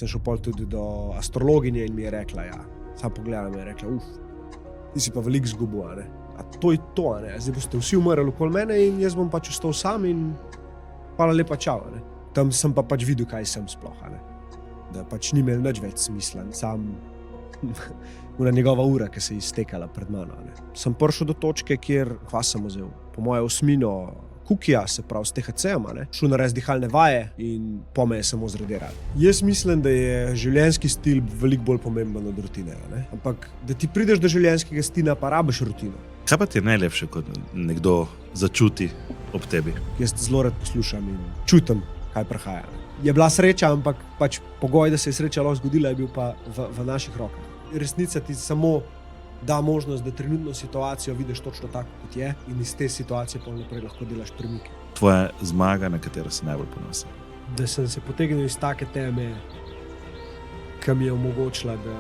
Sem šel pol tudi do astrologinje in mi je rekla, ja, sam pogledala mi je rekla, ti si pa veliko zgubil, a ne. A to je to, a ne. Zdaj boste vsi umrli okoli mene in jaz bom pač ostal sam in hvala lepa, čau, a ne. Tam sem pa pač videl, kaj sem sploh, a ne. Da pač ni imel nič več smisla, sam ona njegova ura, ki se je iztekala pred mano, a ne. Sem prišel do točke, kjer, kva sem vzel, po moje osmino kukija, se pravi s THC-em, a ne, šel narediti dihalne vaje in po me je samo zradiral. Jaz mislim, da je življenjski stil veliko bolj pomemben od rutine, a ne. Ampak, da ti prideš do življenjskega stila, pa rabiš rutino. Kaj pa ti je najlepše, kot nekdo začuti ob tebi? Jaz zelo rad poslušam in čutim, kaj prihaja. Je bila sreča, ampak pač pogoj, da se je sreča lahko zgodila, je bil pa v naših rokah. Resnica ti samo da možnost, da trenutno situacijo vidiš točno tako, kot je in iz te situacije pol naprej lahko delaš premike. Tvoja zmaga, na katero si najbolj ponosen? Da sem se potegnil iz take teme, ki mi je omogočila, da